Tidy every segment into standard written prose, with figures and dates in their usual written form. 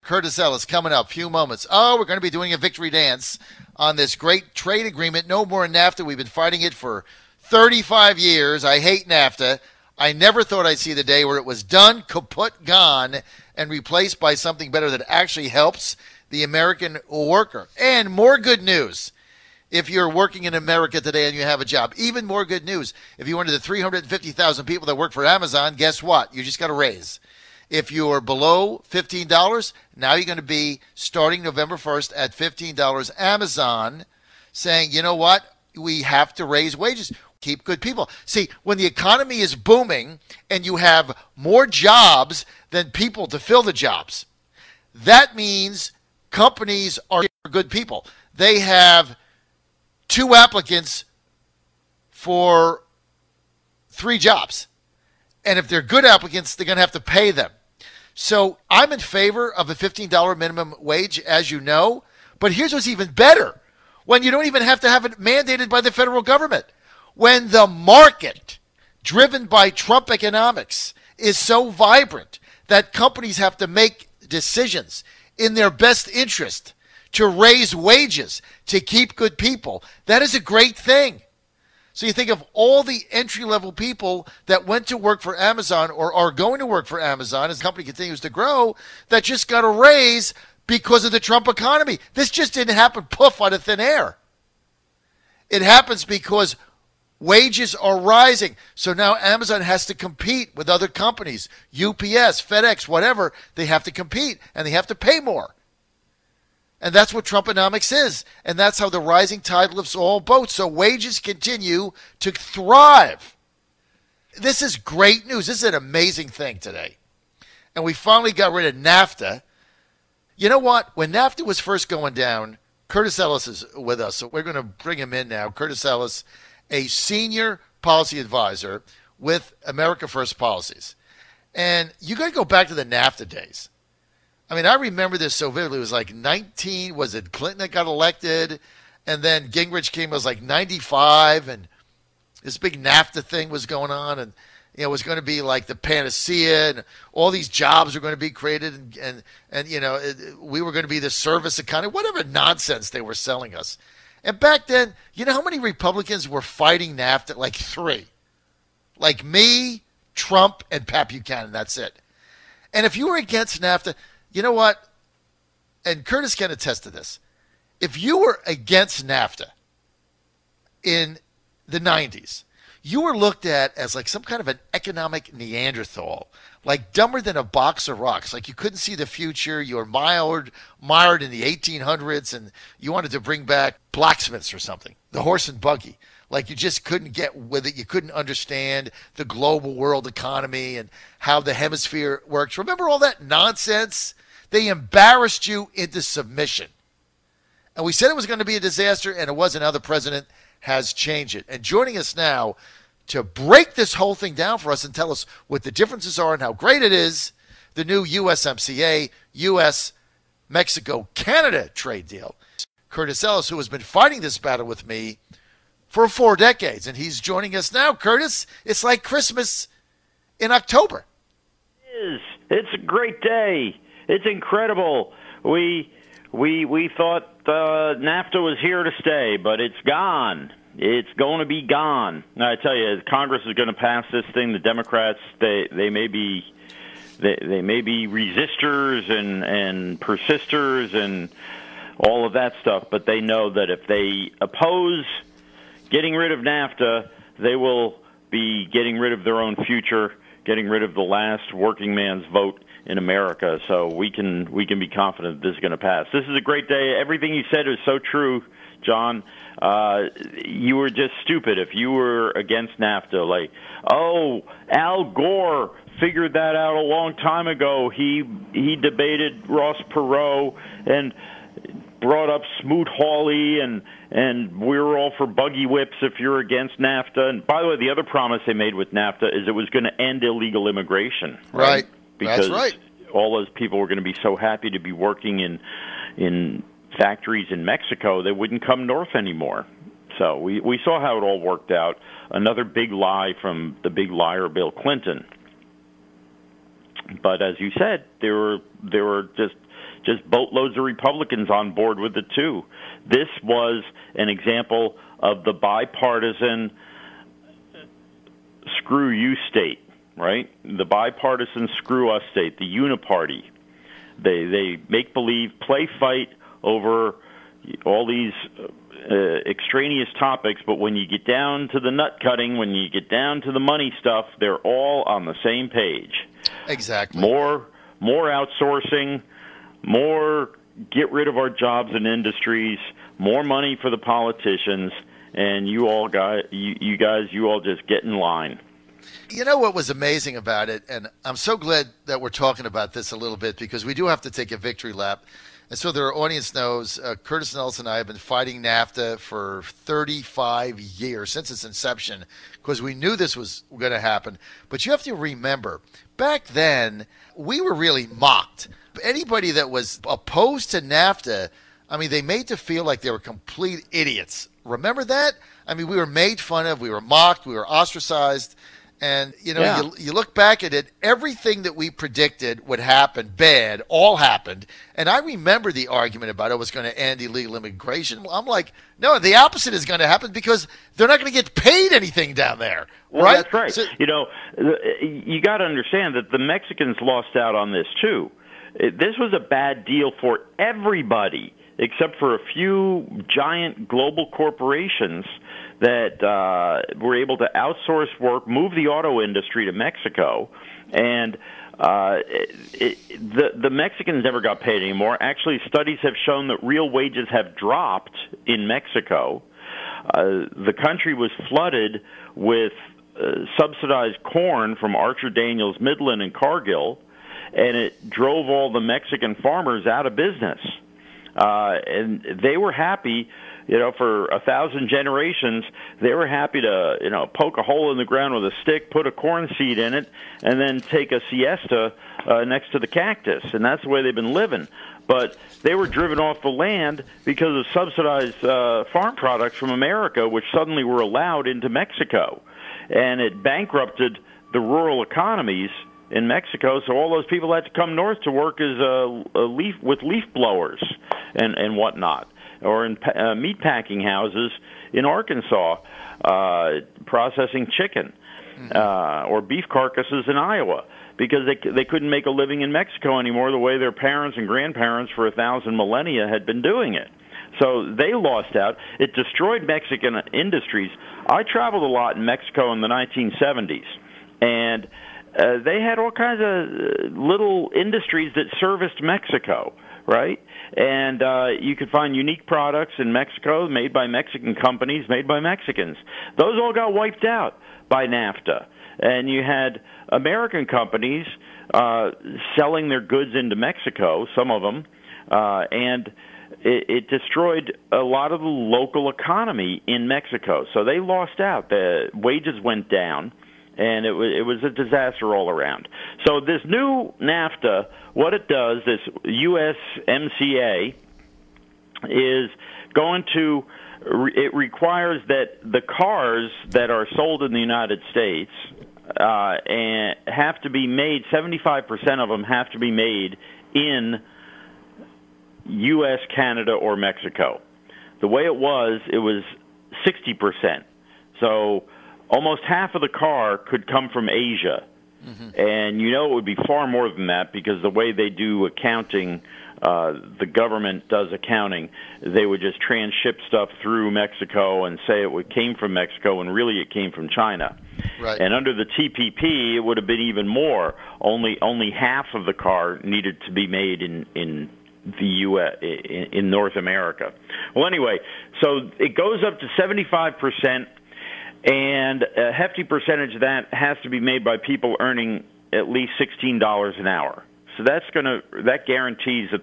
Curtis Ellis coming up, few moments. Oh, we're going to be doing a victory dance on this great trade agreement. No more NAFTA. We've been fighting it for 35 years. I hate NAFTA. I never thought I'd see the day where it was done, kaput, gone, and replaced by something better that actually helps the American worker. And more good news. If you're working in America today and you have a job, even more good news. If you're one of the 350,000 people that work for Amazon, guess what? You just got a raise. If you're below $15, now you're going to be starting November 1st at $15. Amazon saying, you know what? We have to raise wages. Keep good people. See, when the economy is booming and you have more jobs than people to fill the jobs, that means companies are good people. They have 2 applicants for 3 jobs. And if they're good applicants, they're going to have to pay them. So I'm in favor of a $15 minimum wage, as you know. But here's what's even better. When you don't even have to have it mandated by the federal government. When the market, driven by Trump economics, is so vibrant that companies have to make decisions in their best interest to raise wages, to keep good people, that is a great thing. So you think of all the entry-level people that went to work for Amazon or are going to work for Amazon as the company continues to grow that just got a raise because of the Trump economy. This just didn't happen poof out of thin air. It happens because wages are rising. So now Amazon has to compete with other companies, UPS, FedEx, whatever. They have to compete and they have to pay more. And that's what Trumponomics is. And that's how the rising tide lifts all boats. So wages continue to thrive. This is great news. This is an amazing thing today. And we finally got rid of NAFTA. You know what? When NAFTA was first going down, Curtis Ellis is with us. So we're going to bring him in now. Curtis Ellis, a senior policy advisor with America First Policies. And you got to go back to the NAFTA days. I mean, I remember this so vividly. It was like was it Clinton that got elected? And then Gingrich came, it was like 95, and this big NAFTA thing was going on, and it was going to be like the panacea, and all these jobs were going to be created, and we were going to be the service economy, whatever nonsense they were selling us. And back then, you know how many Republicans were fighting NAFTA? Like 3. Like me, Trump, and Pat Buchanan. That's it. And if you were against NAFTA, you know what? And Curtis can attest to this. If you were against NAFTA in the 90s, you were looked at as like some kind of an economic Neanderthal, like dumber than a box of rocks. Like you couldn't see the future. You were mired in the 1800s, and you wanted to bring back blacksmiths or something, the horse and buggy. Like you just couldn't get with it. You couldn't understand the global world economy and how the hemisphere works. Remember all that nonsense? They embarrassed you into submission. And we said it was going to be a disaster, and it wasn't. Now the president has changed it. And joining us now to break this whole thing down for us and tell us what the differences are and how great it is, the new USMCA, U.S.-Mexico-Canada trade deal. Curtis Ellis, who has been fighting this battle with me for 4 decades, and he's joining us now. Curtis, it's like Christmas in October. It is. It's a great day. It's incredible. We thought NAFTA was here to stay, but it's gone. It's going to be gone. Now, I tell you, Congress is going to pass this thing. The Democrats, they may be resistors and persisters and all of that stuff, but they know that if they oppose getting rid of NAFTA, they will be getting rid of their own future, getting rid of the last working man's vote in America. So we can be confident this is going to pass. This is a great day. Everything you said is so true, John. You were just stupid if you were against NAFTA. Like, oh, Al Gore figured that out a long time ago. He debated Ross Perot and brought up Smoot-Hawley, and we were all for buggy whips if you're against NAFTA. And by the way, the other promise they made with NAFTA is it was going to end illegal immigration. Right. Because that's right. All those people were going to be so happy to be working in factories in Mexico, they wouldn't come north anymore. So we saw how it all worked out. Another big lie from the big liar Bill Clinton. But as you said, there were just just boatloads of Republicans on board with it, too. This was an example of the bipartisan screw you state, right? The bipartisan screw us state, the uniparty. They make believe, play fight over all these extraneous topics, but when you get down to the nut cutting, when you get down to the money stuff, they're all on the same page. Exactly. More outsourcing, more get rid of our jobs and industries, more money for the politicians, and you all just get in line. You know what was amazing about it, and I'm so glad that we're talking about this a little bit, because we do have to take a victory lap. And so their audience knows, Curtis Nelson and I have been fighting NAFTA for 35 years, since its inception, because we knew this was going to happen. But you have to remember, back then, we were really mocked. Anybody that was opposed to NAFTA, I mean, they made to feel like they were complete idiots. Remember that? I mean, we were made fun of, we were mocked, we were ostracized. And, you know, Yeah. you look back at it, everything that we predicted would happen, bad, all happened. And I remember the argument about it was going to end illegal immigration. I'm like, no, the opposite is going to happen, because they're not going to get paid anything down there. Well, right? That's right. So, you know, you got to understand that the Mexicans lost out on this, too. This was a bad deal for everybody, except for a few giant global corporations that were able to outsource work, move the auto industry to Mexico, and the Mexicans never got paid anymore. Actually, studies have shown that real wages have dropped in Mexico. The country was flooded with subsidized corn from Archer Daniels, Midland, and Cargill, and it drove all the Mexican farmers out of business. And they were happy, you know, for 1,000 generations, they were happy to, you know, poke a hole in the ground with a stick, put a corn seed in it, and then take a siesta next to the cactus. And that's the way they've been living. But they were driven off the land because of subsidized farm products from America, which suddenly were allowed into Mexico. And it bankrupted the rural economies in Mexico, so all those people had to come north to work as with leaf blowers and whatnot, or in meat packing houses in Arkansas, processing chicken, or beef carcasses in Iowa, because they couldn't make a living in Mexico anymore the way their parents and grandparents for 1,000 millennia had been doing it. So they lost out. It destroyed Mexican industries. I traveled a lot in Mexico in the 1970s, and they had all kinds of little industries that serviced Mexico, right? And you could find unique products in Mexico made by Mexican companies, made by Mexicans. Those all got wiped out by NAFTA. And you had American companies selling their goods into Mexico, some of them, and it destroyed a lot of the local economy in Mexico. So they lost out. The wages went down, and it was a disaster all around. So this new NAFTA, what it does, this USMCA, is going to, it requires that the cars that are sold in the United States and have to be made, 75% of them have to be made in U.S., Canada, or Mexico. The way it was 60%. So almost half of the car could come from Asia. Mm-hmm. And you know it would be far more than that, because the way they do accounting, the government does accounting, they would just transship stuff through Mexico and say it came from Mexico, and really it came from China. Right. And under the TPP, it would have been even more. Only half of the car needed to be made in the U.S., in North America. Well, anyway, so it goes up to 75%, and a hefty percentage of that has to be made by people earning at least $16 an hour. So that guarantees that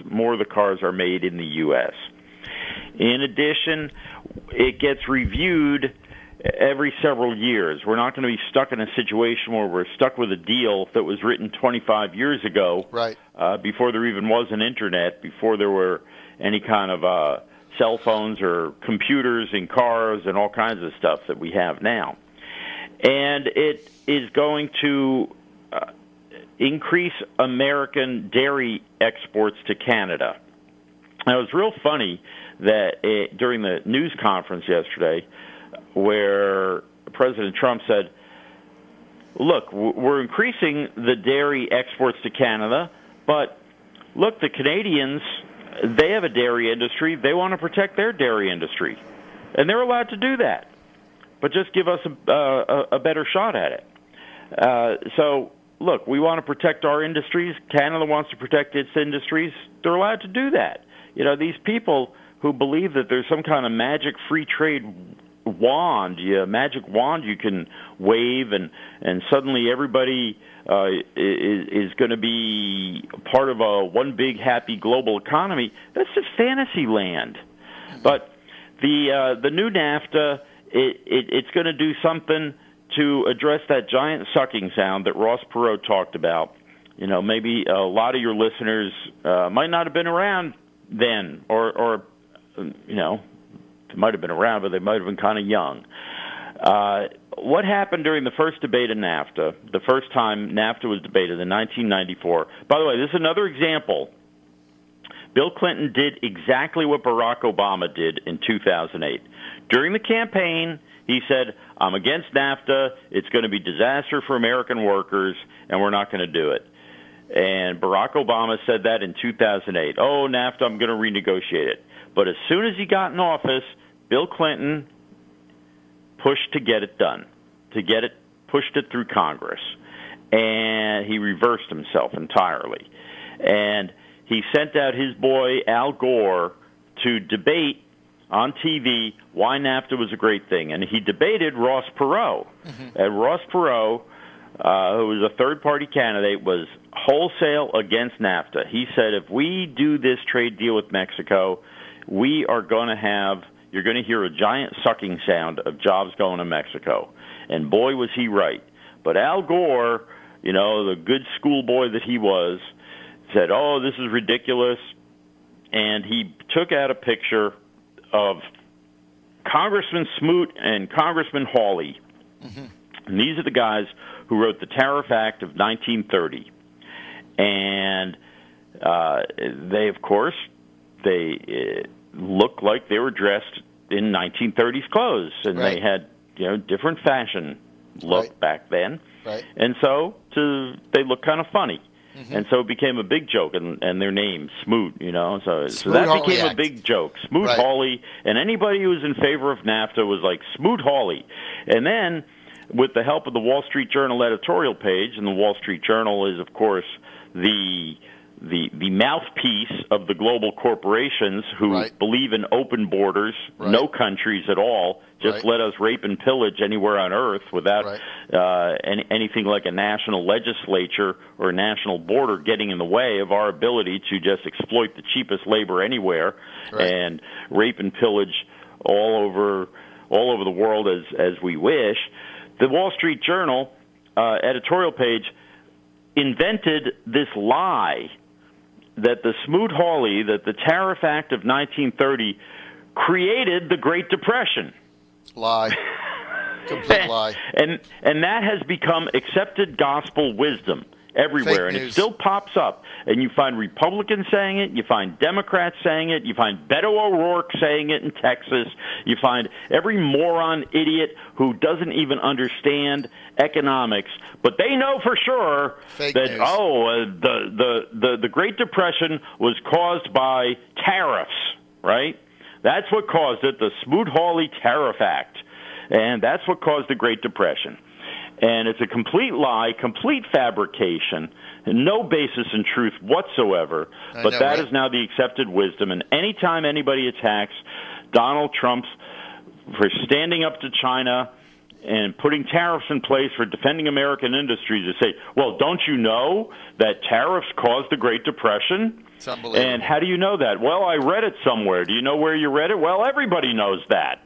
more of the cars are made in the U.S. In addition, it gets reviewed every several years. We're not going to be stuck in a situation where we're stuck with a deal that was written 25 years ago, right? Before there even was an internet, before there were any kind of cell phones or computers in cars and all kinds of stuff that we have now. And it is going to increase American dairy exports to Canada. Now, it was real funny that during the news conference yesterday, where President Trump said, look, we're increasing the dairy exports to Canada, but look, the Canadians, they have a dairy industry. They want to protect their dairy industry, and they're allowed to do that, but just give us a better shot at it. So, look, we want to protect our industries. Canada wants to protect its industries. They're allowed to do that. You know, these people who believe that there's some kind of magic free trade magic wand you can wave, and suddenly everybody is going to be part of a one big happy global economy. That's just fantasy land. But the new NAFTA, it's going to do something to address that giant sucking sound that Ross Perot talked about. You know, maybe a lot of your listeners might not have been around then, or you know, they might have been around, but they might have been kind of young. What happened during the first debate of NAFTA, the first time NAFTA was debated in 1994? By the way, this is another example. Bill Clinton did exactly what Barack Obama did in 2008. During the campaign, he said, I'm against NAFTA, it's going to be disaster for American workers, and we're not going to do it. And Barack Obama said that in 2008. Oh, NAFTA, I'm going to renegotiate it. But as soon as he got in office, Bill Clinton pushed to get it done, pushed it through Congress. And he reversed himself entirely. And he sent out his boy, Al Gore, to debate on TV why NAFTA was a great thing. And he debated Ross Perot. Mm-hmm. And Ross Perot, who was a third-party candidate, was wholesale against NAFTA. He said, if we do this trade deal with Mexico, we are going to have, you're going to hear a giant sucking sound of jobs going to Mexico. And boy, was he right. But Al Gore, you know, the good schoolboy that he was, said, oh, this is ridiculous. And he took out a picture of Congressman Smoot and Congressman Hawley. Mm-hmm. And these are the guys who wrote the Tariff Act of 1930. And they, of course, they looked like they were dressed in 1930s clothes, and right. They had, you know, different fashion look right. back then. Right. And so they looked kind of funny. Mm-hmm. And so it became a big joke, and their name, Smoot, you know. So that became a big joke. Smoot right. Hawley, and anybody who was in favor of NAFTA was like, Smoot Hawley. And then, with the help of the Wall Street Journal editorial page, and the Wall Street Journal is, of course, the mouthpiece of the global corporations who right. believe in open borders, right. no countries at all, just right. let us rape and pillage anywhere on earth without right. anything like a national legislature or a national border getting in the way of our ability to just exploit the cheapest labor anywhere right. and rape and pillage all over the world as we wish. The Wall Street Journal editorial page invented this lie that the Smoot-Hawley, that the Tariff Act of 1930 created the Great Depression. Lie. Complete lie. And that has become accepted gospel wisdom everywhere. And it still pops up. And you find Republicans saying it, you find Democrats saying it, you find Beto O'Rourke saying it in Texas, you find every moron idiot who doesn't even understand economics, but they know for sure Fake that news. The Great Depression was caused by tariffs, right? That's what caused it, the Smoot-Hawley Tariff Act. And that's what caused the Great Depression. And it's a complete lie, complete fabrication, and no basis in truth whatsoever. But that is now the accepted wisdom. And anytime anybody attacks Donald Trump for standing up to China and putting tariffs in place for defending American industries, they say, well, don't you know that tariffs caused the Great Depression? It's unbelievable. And how do you know that? Well, I read it somewhere. Do you know where you read it? Well, everybody knows that.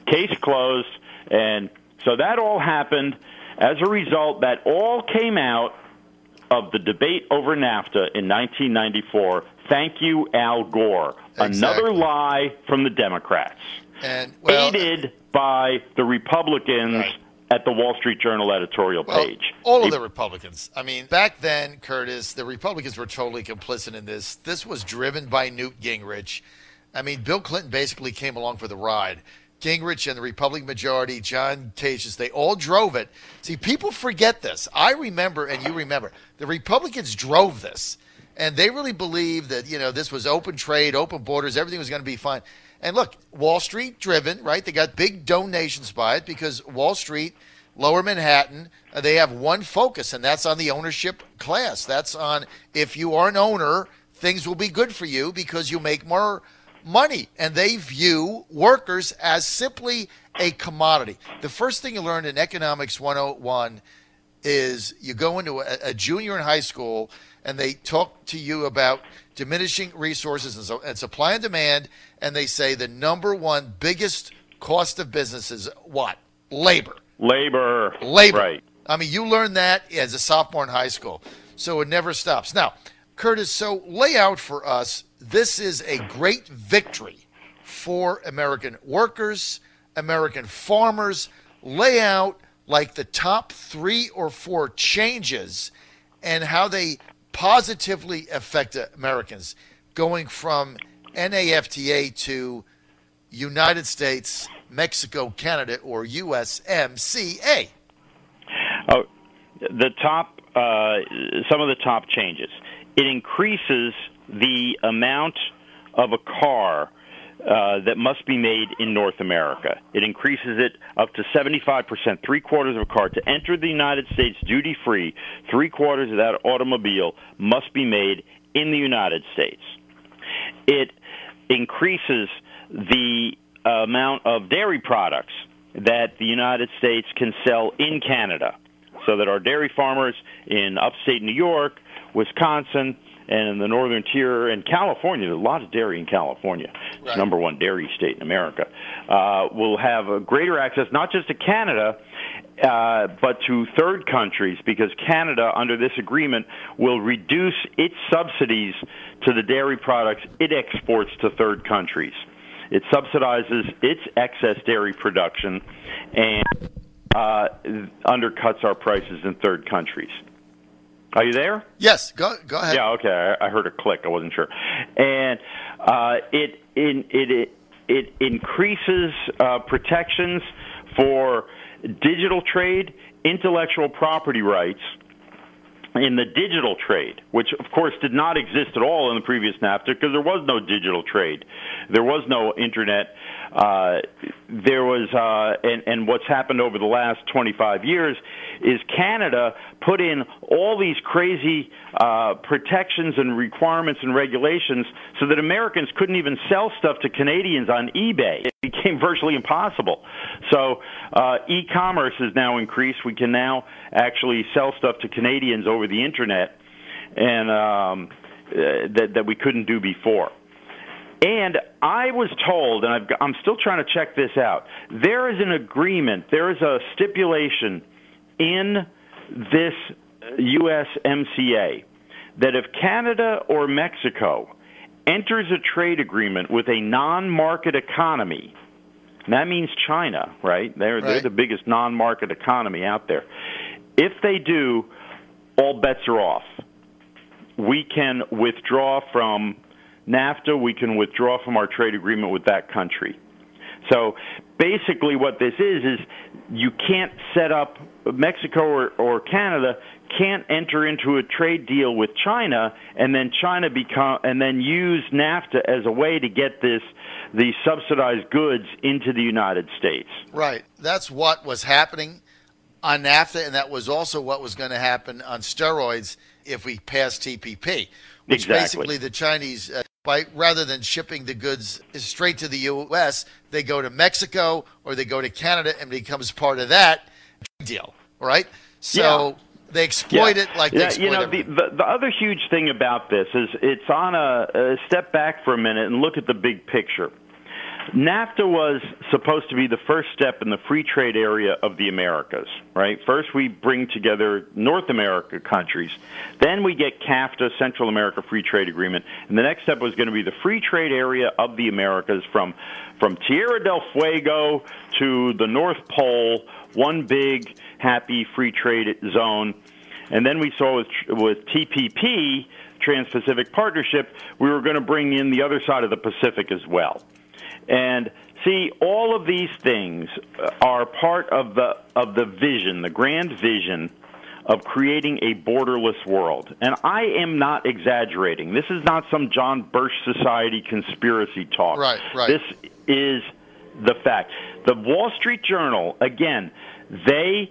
Case closed. And so that all happened. As a result, that all came out of the debate over NAFTA in 1994. Thank you, Al Gore. Exactly. Another lie from the Democrats. And, aided by the Republicans right. at the Wall Street Journal editorial page. All of the Republicans. I mean, back then, Curtis, the Republicans were totally complicit in this. This was driven by Newt Gingrich. I mean, Bill Clinton basically came along for the ride. Gingrich and the Republican majority, John Tejas, they all drove it. See, people forget this. I remember, and you remember, the Republicans drove this. And they really believed that, this was open trade, open borders, everything was going to be fine. And look, Wall Street driven, right? They got big donations by it because Wall Street, Lower Manhattan, they have one focus, and that's on the ownership class. That's on, if you are an owner, things will be good for you because you make more money. And they view workers as simply a commodity. The first thing you learn in Economics 101 is you go into a junior in high school and they talk to you about diminishing resources and supply and demand, and they say the number one biggest cost of business is what? Labor. Labor. Right. I mean, you learn that as a sophomore in high school, so it never stops. Now, Curtis, so lay out for us, this is a great victory for American workers, American farmers. Lay out like the top 3 or 4 changes and how they positively affect Americans going from NAFTA to United States, Mexico, Canada, or USMCA. Oh, some of the top changes. It increases the amount of a car that must be made in North America. It increases it up to 75%, three-quarters of a car. To enter the United States duty-free, three-quarters of that automobile must be made in the United States. It increases the amount of dairy products that the United States can sell in Canada, so that our dairy farmers in upstate New York, Wisconsin, and in the northern interior and California, there's a lot of dairy in California. It's the number one dairy state in America. Will have a greater access not just to Canada, but to third countries, because Canada, under this agreement, will reduce its subsidies to the dairy products it exports to third countries. It subsidizes its excess dairy production and undercuts our prices in third countries. Are you there? Yes, go ahead. Yeah, okay. I heard a click. I wasn't sure. And it increases protections for digital trade, intellectual property rights in the digital trade, which, of course, did not exist at all in the previous NAFTA because there was no digital trade. There was no Internet. There was, and what's happened over the last 25 years is Canada put in all these crazy protections and requirements and regulations so that Americans couldn't even sell stuff to Canadians on eBay. It became virtually impossible. So e-commerce has now increased. We can now actually sell stuff to Canadians over the Internet, and that we couldn't do before. And I was told, and I'm still trying to check this out, there is an agreement, there is a stipulation in this USMCA that if Canada or Mexico enters a trade agreement with a non-market economy, and that means China, right? They're the biggest non-market economy out there. If they do, all bets are off. We can withdraw from NAFTA, we can withdraw from our trade agreement with that country. So basically what this is you can't set up, Mexico or Canada can't enter into a trade deal with China and then use NAFTA as a way to get these subsidized goods into the United States. Right. That's what was happening on NAFTA, and that was also what was going to happen on steroids if we pass TPP, which basically the Chinese, rather than shipping the goods straight to the U.S., they go to Mexico or they go to Canada and becomes part of that deal, right? So they exploit it like they exploit everything. The other huge thing about this is it's on a step back for a minute and look at the big picture. NAFTA was supposed to be the first step in the free trade area of the Americas, right? First, we bring together North America countries. Then we get CAFTA, Central America Free Trade Agreement. And the next step was going to be the free trade area of the Americas from Tierra del Fuego to the North Pole, one big, happy free trade zone. And then we saw with TPP, Trans-Pacific Partnership, we were going to bring in the other side of the Pacific as well. And see, all of these things are part of the vision, the grand vision of creating a borderless world. And I am not exaggerating. This is not some John Birch Society conspiracy talk. Right. This is the fact. The Wall Street Journal, again, they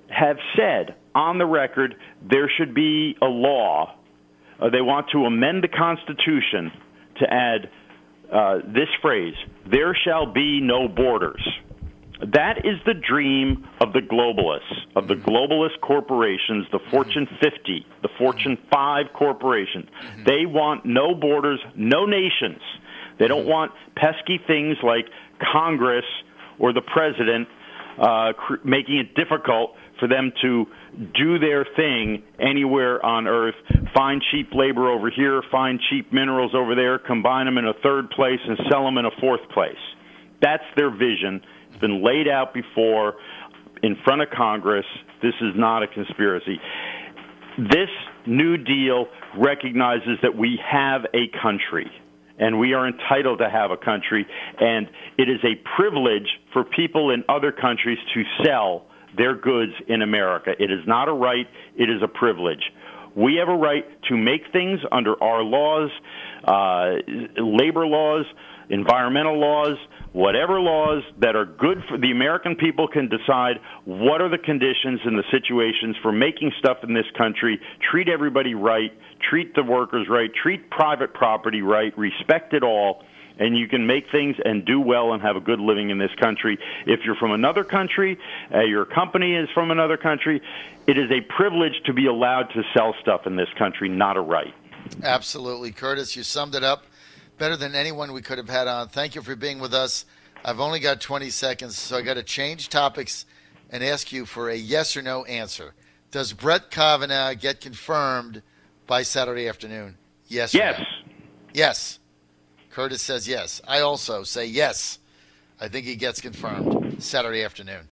have said on the record there should be a law. They want to amend the Constitution to add this phrase, there shall be no borders. That is the dream of the globalists, of the globalist corporations, the Fortune 50, the Fortune 5 corporations. They want no borders, no nations. They don't want pesky things like Congress or the president making it difficult for them to do their thing anywhere on Earth, find cheap labor over here, find cheap minerals over there, combine them in a third place, and sell them in a fourth place. That's their vision. It's been laid out before in front of Congress. This is not a conspiracy. This New Deal recognizes that we have a country, and we are entitled to have a country, and it is a privilege for people in other countries to sell their goods in America. It is not a right, it is a privilege. We have a right to make things under our laws, labor laws, environmental laws, whatever laws that are good for the American people can decide what are the conditions and the situations for making stuff in this country, treat everybody right, treat the workers right, treat private property right, respect it all, and you can make things and do well and have a good living in this country. If you're from another country, your company is from another country, it is a privilege to be allowed to sell stuff in this country, not a right. Absolutely. Curtis, you summed it up better than anyone we could have had on. Thank you for being with us. I've only got 20 seconds, so I got to change topics and ask you for a yes or no answer. Does Brett Kavanaugh get confirmed by Saturday afternoon? Yes. Yes. Or no? Yes. Curtis says yes. I also say yes. I think he gets confirmed Saturday afternoon.